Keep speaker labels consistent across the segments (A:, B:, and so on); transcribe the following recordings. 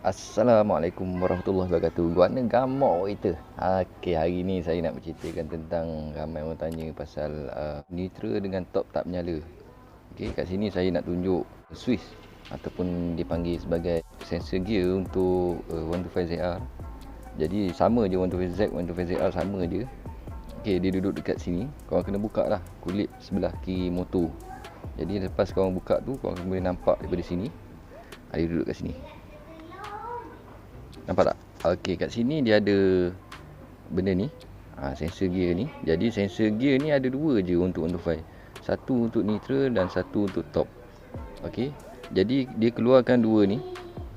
A: Assalamualaikum warahmatullahi wabarakatuh. Guana gamak kita. Okey, hari ni saya nak berceritakan tentang ramai orang tanya pasal nitro dengan top tak menyala. Okey, kat sini saya nak tunjuk switch ataupun dipanggil sebagai sensor gear untuk 125ZR. Jadi sama je 125Z, 125ZR sama je. Okey, dia duduk dekat sini. Korang kena buka lah kulit sebelah kiri motor. Jadi lepas korang buka tu, korang boleh nampak daripada sini. Dia duduk kat sini. Nampak tak? Okey, kat sini dia ada benda ni, sensor gear ni. Jadi sensor gear ni ada dua je untuk 125. Satu untuk neutral dan satu untuk top. Okey, jadi dia keluarkan dua ni.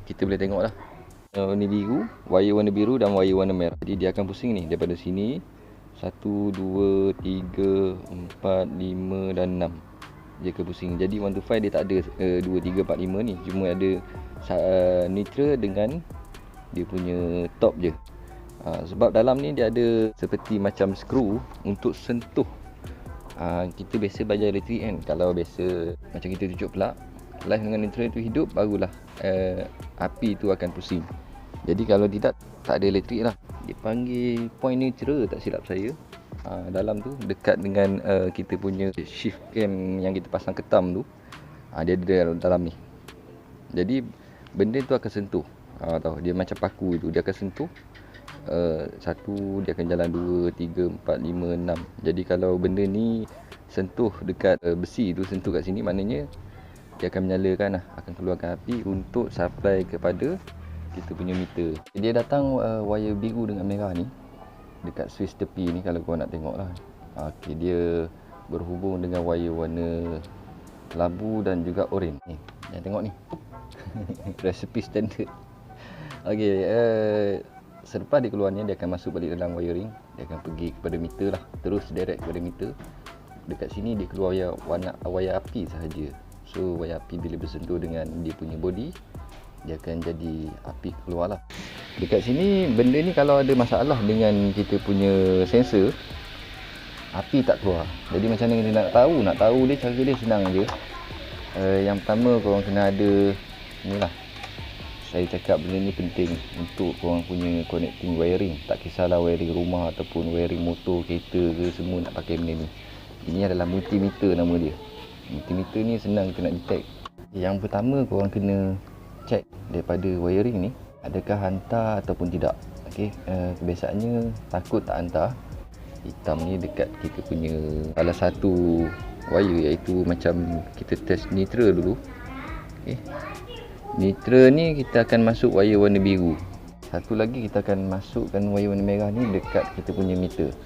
A: Kita boleh tengok lah, warna biru, wire warna biru dan wire warna merah. Jadi dia akan pusing ni daripada sini 1, 2, 3, 4, 5 dan 6. Dia akan pusing. Jadi 125 dia tak ada 2, 3, 4, 5 ni. Cuma ada neutral dengan dia punya top je. Sebab dalam ni dia ada seperti macam skru untuk sentuh. Kita biasa bayar elektrik kan. Kalau biasa macam kita tunjuk plug, live dengan neutral tu hidup, barulah api tu akan pusing. Jadi kalau tidak, tak ada elektrik lah. Dia panggil point neutral tak silap saya. Dalam tu dekat dengan kita punya shift cam yang kita pasang ketam tu, dia ada dalam ni. Jadi benda tu akan sentuh. Tahu dia macam paku itu, dia akan sentuh satu, dia akan jalan 2, 3, 4, 5, 6. Jadi kalau benda ni sentuh dekat besi tu, sentuh kat sini, maknanya dia akan menyalakan lah, akan keluarkan api untuk supply kepada kita punya meter. Dia datang wire biru dengan merah ni dekat switch tepi ni, kalau korang nak tengok lah. Okey, dia berhubung dengan wire warna kelabu dan juga oren ni. Jangan tengok ni. Resipi standard. Okey, selepas dia keluar ni, dia akan masuk balik dalam wiring. Dia akan pergi kepada meter lah, terus direct kepada meter. Dekat sini dia keluar wire api sahaja. So wire api bila bersentuh dengan dia punya body, dia akan jadi api keluar lah. Dekat sini benda ni kalau ada masalah dengan kita punya sensor, api tak keluar. Jadi macam mana kita nak tahu dia, cara dia senang je. Yang pertama korang kena ada ni lah. Saya cakap benda ni penting untuk korang punya connecting wiring. Tak kisahlah wiring rumah ataupun wiring motor, kereta ke, semua nak pakai benda ni. Ini adalah multimeter nama dia. Multimeter ni senang kita nak detect. Yang pertama korang kena check daripada wiring ni, adakah hantar ataupun tidak. Okey, kebiasaannya takut tak hantar. Hitam ni dekat kita punya salah satu wire, iaitu macam kita test neutral dulu. Okey, neutral ni kita akan masuk wire warna biru. Satu lagi kita akan masukkan wire warna merah ni dekat kita punya meter.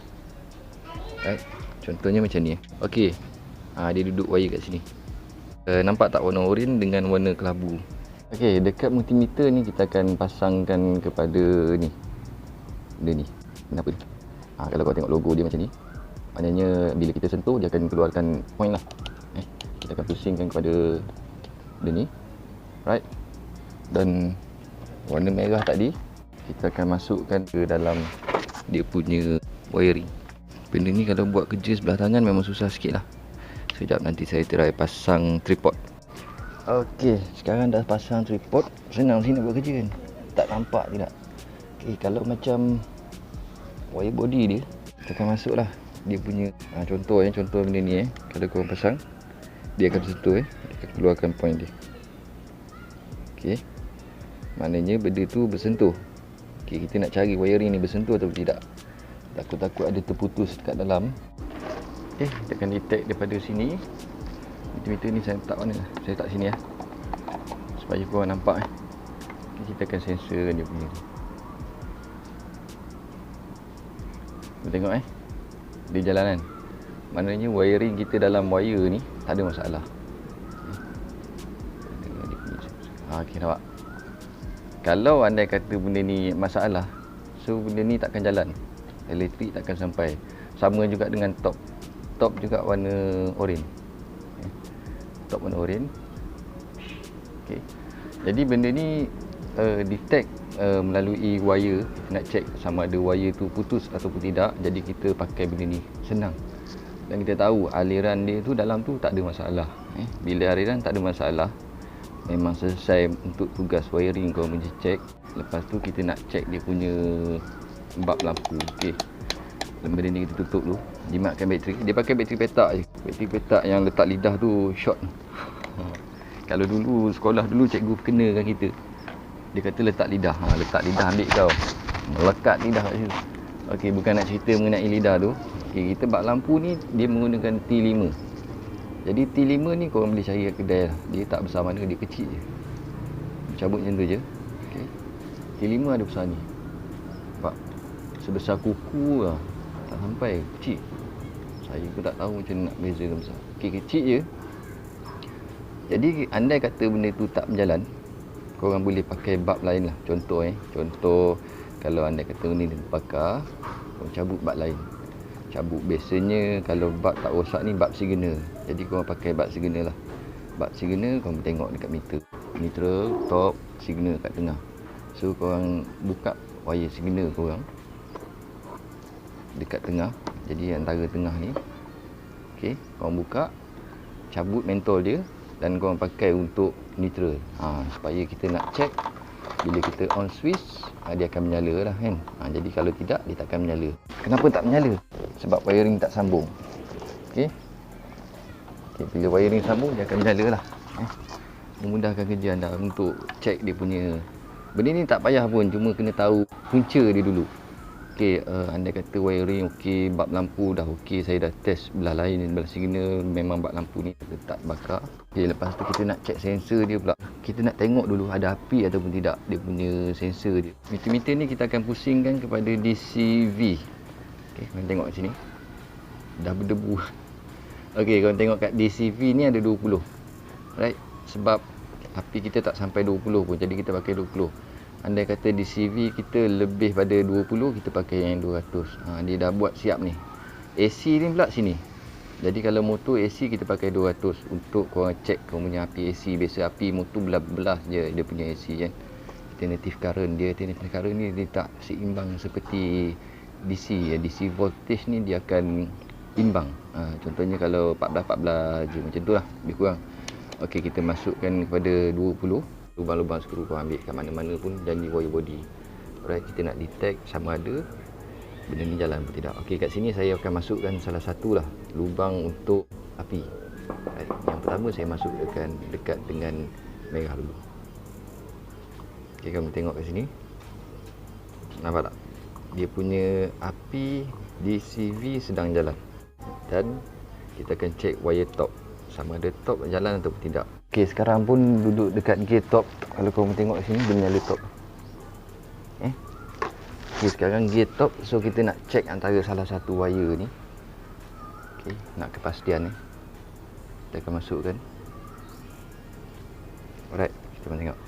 A: Right? Contohnya macam ni. Okey, dia duduk wire kat sini. Nampak tak warna oren dengan warna kelabu? Okey, dekat multimeter ni kita akan pasangkan kepada ni. Benda ni. Kenapa ni? Kalau kau tengok logo dia macam ni, maknanya bila kita sentuh dia akan keluarkan point lah. Kita akan pusingkan kepada benda ni. Right? Dan warna merah tadi kita akan masukkan ke dalam dia punya wiring. Benda ni kalau buat kerja sebelah tangan memang susah sikit lah. Sekejap nanti saya try pasang tripod. Okey, sekarang dah pasang tripod. Senang sini nak buat kerja kan? Tak nampak tidak? Okey, kalau macam wire body dia, kita akan masuk lah dia punya contoh benda ni kalau korang pasang, dia akan sentuh dia akan keluarkan point dia. Okey, maknanya benda tu bersentuh. Okey, kita nak cari wiring ni bersentuh atau tidak. Takut-takut ada terputus dekat dalam. Okey, kita akan detect daripada sini. Meter ni saya letak mana? Saya letak sini supaya korang nampak. Okay, kita akan sensorkan dia punya. Kita tengok dia jalan kan. Maknanya wiring kita dalam wire ni tak ada masalah. Okey, nampak. Kalau andai kata benda ni masalah, so benda ni takkan jalan. Elektrik takkan sampai. Sama juga dengan top. Top juga warna oren. Top warna oren. Okey. Jadi benda ni detect melalui wire. Kita nak check sama ada wire tu putus ataupun tidak. Jadi kita pakai benda ni, senang. Dan kita tahu aliran dia tu dalam tu tak ada masalah. Bila aliran tak ada masalah, memang selesai untuk tugas wiring, kau mesti check. Lepas tu kita nak check dia punya bab lampu. Okey, benda ni kita tutup dulu, jimatkan bateri. Dia pakai bateri petak je, bateri petak yang letak lidah tu short. Kalau dulu sekolah dulu cikgu kenakan kita, dia kata letak lidah, letak lidah ambil kau, melekat lidah kat situ. Okey, bukan nak cerita mengenai lidah tu. Okey, kita bak lampu ni dia menggunakan T5. Jadi T5 ni korang boleh cari kat kedai lah. Dia tak besar mana, dia kecil je. Cabut macam tu je. Okey. T5 ada besar ni. Nampak? Sebesar kuku lah. Tak sampai, kecil. Saya pun tak tahu macam nak bezakan besar. Okey, kecil je. Jadi andai kata benda tu tak berjalan, korang boleh pakai bab lain lah. Contoh kalau andai kata benda ni terbakar, korang cabut bab lain. Cabut biasanya kalau bab tak rosak ni bab signal. Jadi korang pakai bab signal lah. Bab signal korang tengok dekat meter. Meter top, signal kat tengah. So korang buka wire signal korang dekat tengah. Jadi antara tengah ni. Okey, korang buka, cabut mentol dia dan korang pakai untuk neutral. Supaya kita nak check bila kita on switch, dia akan menyala lah kan. Jadi kalau tidak, dia takkan menyala. Kenapa tak menyala? Sebab wiring tak sambung. Okey. Bila wiring sambung, dia akan menyala lah. Memudahkan kerja anda untuk check dia punya. Benda ni tak payah pun, cuma kena tahu punca dia dulu. Okey, anda kata wiring okey, bab lampu dah okey, saya dah test belah lain, belah signal memang bab lampu ni tak bakar. Okey, lepas tu kita nak check sensor dia pula. Kita nak tengok dulu ada api ataupun tidak dia punya sensor dia. Meter-meter ni kita akan pusingkan kepada DCV. Okey, korang tengok kat sini. Dah berdebu. Okey, korang tengok kat DCV ni ada 20. Right? Sebab api kita tak sampai 20 pun, jadi kita pakai 20. Andai kata di CV kita lebih pada 20, kita pakai yang 200. Dia dah buat siap ni. AC ni pula sini. Jadi kalau motor AC kita pakai 200 untuk korang check korang punya api AC. Biasa api motor belas-belas je dia punya AC kan. Alternative current dia, alternative current ni dia tak seimbang seperti DC. DC voltage ni dia akan imbang. Contohnya kalau 14-14 je macam tu lah, lebih kurang. Okey, kita masukkan kepada 20. Lubang-lubang skru kau ambil kat mana-mana pun dan di wire body. Alright, kita nak detect sama ada benda ni jalan atau tidak. Okey, kat sini saya akan masukkan salah satu lah lubang untuk api. Right. Yang pertama saya masuk dekat dengan merah dulu. Okey, kamu tengok kat sini. Nampak tak? Dia punya api DCV sedang jalan. Dan kita akan check wire top sama ada top jalan atau tidak. Okey, sekarang pun duduk dekat gear top. Kalau korang tengok sini dia menyala top. Okey, sekarang gear top. So kita nak check antara salah satu wire ni. Okey, nak kepastian ni. Kita akan masukkan. Alright, kita pun tengok.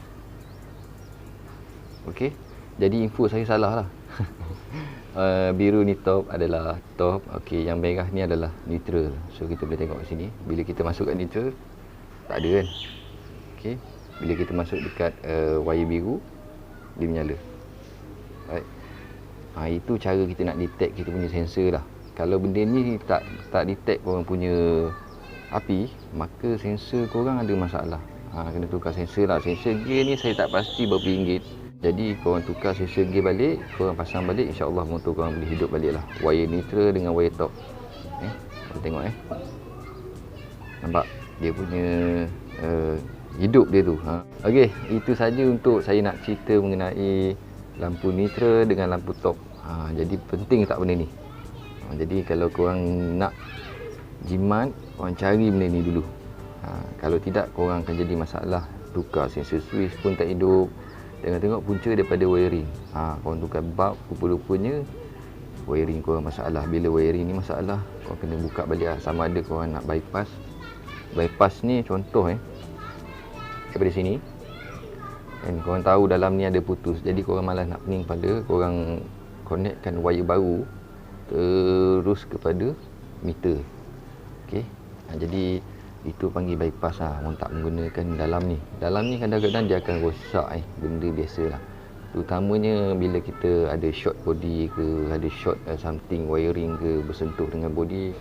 A: Okey, jadi info saya salah lah. Biru ni top adalah top. Okey, yang merah ni adalah neutral. So kita boleh tengok kat sini. Bila kita masukkan neutral, tak ada kan. Okey, bila kita masuk dekat wire biru, dia menyala. Right. Itu cara kita nak detect kita punya sensor lah. Kalau benda ni tak detect korang punya api, maka sensor korang ada masalah. Kena tukar sensor lah. Sensor gear ni saya tak pasti berapa ringgit. Jadi korang tukar sensor gear balik, korang pasang balik, insya-Allah motor korang boleh hidup balik lah. Wire neutral dengan wire top. Korang tengok nampak dia punya hidup dia tu. Okey, itu saja untuk saya nak cerita mengenai lampu neutral dengan lampu top. Jadi penting tak benda ni. Jadi kalau korang nak jimat, korang cari benda ni dulu. Kalau tidak, korang akan jadi masalah. Tukar sensor switch pun tak hidup. Tengok punca daripada wiring. Korang tukar bulb, rupa-rupanya wiring korang masalah. Bila wiring ni masalah, korang kena buka balik lah. Sama ada korang nak bypass. Bypass ni contoh daripada sini kan, korang tahu dalam ni ada putus. Jadi korang malas nak pening kepala, korang connectkan wire baru terus kepada meter. Okey, jadi itu panggil bypass lah. Orang tak menggunakan dalam ni. Dalam ni kadang-kadang dia akan rosak benda biasa lah. Terutamanya bila kita ada short body ke, ada short something wiring ke, bersentuh dengan body,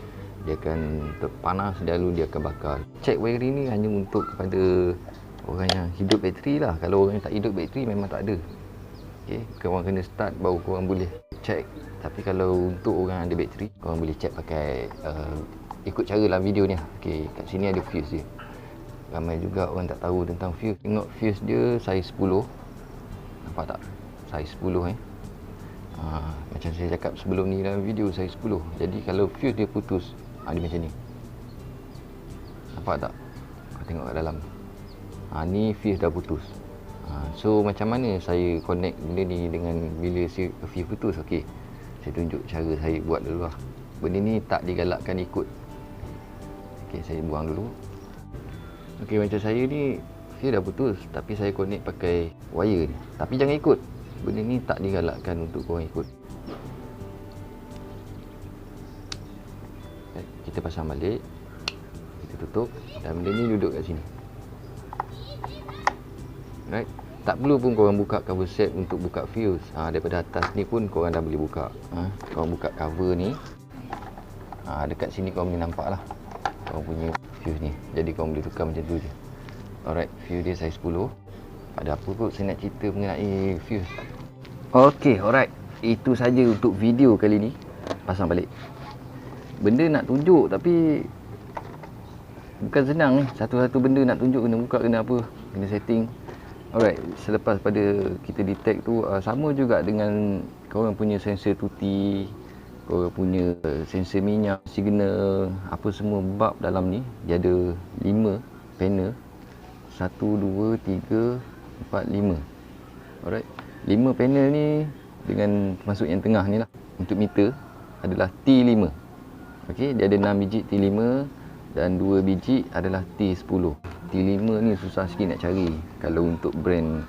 A: dia akan terpanas dan lalu dia akan bakar. Check wiring ni hanya untuk kepada orang yang hidup bateri lah. Kalau orang yang tak hidup bateri memang tak ada. Okay, korang kena start baru korang boleh check. Tapi kalau untuk orang ada bateri, korang boleh check pakai ikut cara dalam video ni lah. Okay, kat sini ada fuse dia. Ramai juga orang tak tahu tentang fuse. Tengok fuse dia saiz 10. Nampak tak? Saiz 10 macam saya cakap sebelum ni dalam video, saiz 10. Jadi kalau fuse dia putus, dia macam ni. Nampak tak? Tengok kat dalam. Ni fuse dah putus. So macam mana saya connect benda ni dengan bila fuse putus? Okey, saya tunjuk cara saya buat dulu lah. Benda ni tak digalakkan ikut. Okey, saya buang dulu. Okey, macam saya ni fuse dah putus, tapi saya connect pakai wire ni. Tapi jangan ikut. Benda ni tak digalakkan untuk korang ikut. Kita pasang balik. Kita tutup. Dan benda ni duduk kat sini. Right? Tak perlu pun korang buka cover set untuk buka fuse. Daripada atas ni pun korang dah boleh buka. Korang buka cover ni. Dekat sini korang boleh nampak lah korang punya fuse ni. Jadi korang boleh tukar macam tu je. Alright, fuse dia saiz 10. Ada apa kot saya nak cerita mengenai fuse. Okey, alright. Itu saja untuk video kali ni. Pasang balik. Benda nak tunjuk tapi bukan senang ni. Satu-satu benda nak tunjuk, kena buka, kena apa, kena setting. Alright, selepas pada kita detect tu, sama juga dengan korang punya sensor tuti, korang punya sensor minyak, signal, apa semua bab dalam ni. Dia ada 5 panel. 1, 2, 3, 4, 5. Alright, 5 panel ni dengan masuk yang tengah ni lah. Untuk meter adalah T5. Okey, dia ada 6 biji T5 dan 2 biji adalah T10. T5 ni susah sikit nak cari. Kalau untuk brand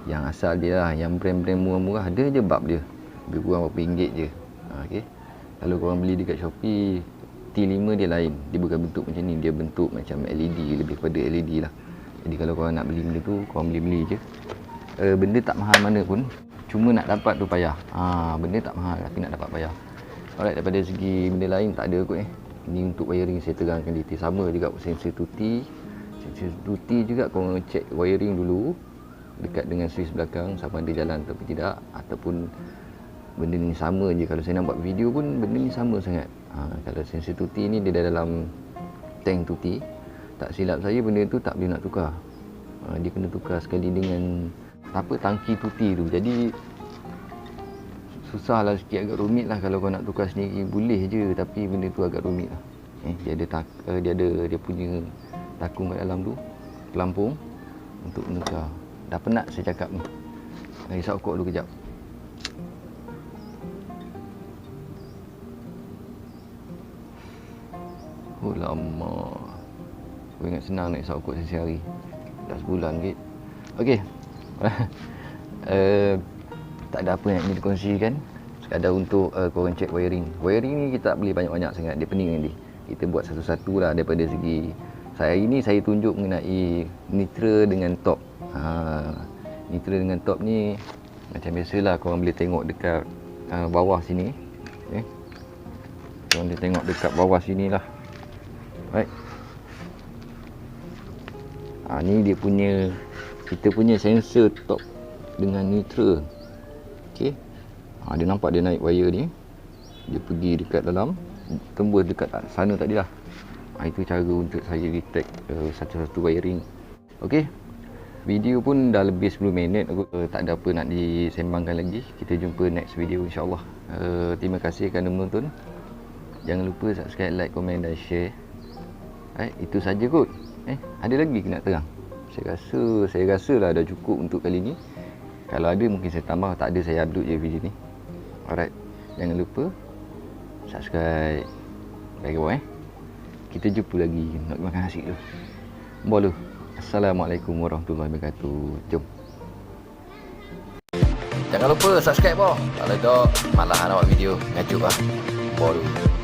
A: yang asal dia lah, yang brand-brand murah-murah, ada je bab dia. Lebih kurang berapa ringgit je. Okey. Kalau korang beli dekat Shopee, T5 dia lain. Dia bukan bentuk macam ni, dia bentuk macam LED, lebih kepada LED lah. Jadi kalau korang nak beli benda tu, korang beli je. Benda tak mahal mana pun, cuma nak dapat tu payah. Benda tak mahal tapi nak dapat payah. Alright, daripada segi benda lain tak ada kot Ni untuk wiring saya terangkan detail. Sama juga sensor tuti. Sensor tuti juga korang check wiring dulu dekat dengan switch belakang sama ada jalan atau tidak. Ataupun benda ni sama je. Kalau saya nak buat video pun benda ni sama sangat. Kalau sensor tuti ni dia dah dalam tank tuti. Tak silap saya benda tu tak boleh nak tukar. Dia kena tukar sekali dengan tangki tuti tu. Jadi susah lah sikit, agak rumit lah. Kalau kau nak tukar sendiri boleh je, tapi benda tu agak rumit lah. Dia punya takung kat dalam tu, pelampung untuk menukar. Dah penat saya cakap ni. Hisap rokok dulu kejap. Oh lama. Aku ingat senang nak hisap rokok sehari. Dah sebulan kot. Okey. Tak ada apa yang ingin dikongsikan. Sekadar untuk korang check wiring. Wiring ni kita tak boleh banyak-banyak sangat. Dia pening nanti. Kita buat satu-satu lah daripada segi. Hari ni saya tunjuk mengenai nitra dengan top. Nitra dengan top ni macam biasalah korang boleh tengok dekat bawah sini. Korang boleh tengok dekat bawah sini lah. Right. Ni dia punya, kita punya sensor top dengan nitra. Okey. Dia nampak dia naik wire ni. Dia pergi dekat dalam, tembus dekat sana tadi lah. Itu cara untuk saya detect satu-satu wiring. Okey. Video pun dah lebih 10 minit. Aku tak ada apa nak disembangkan lagi. Kita jumpa next video insya-Allah. Terima kasih kerana menonton. Jangan lupa subscribe, like, komen dan share. Itu saja kot. Ada lagi ke nak terang? Saya rasa lah dah cukup untuk kali ni. Kalau ada mungkin saya tambah, tak ada saya upload je video ni. Alright. Jangan lupa subscribe. Bye bye. Kita jumpa lagi. Nak makan nasi dulu. Boleh. Assalamualaikum warahmatullahi wabarakatuh. Jom. Jangan lupa subscribe boh. Kalau tak malah nak buat video ngajuk lah. Boleh.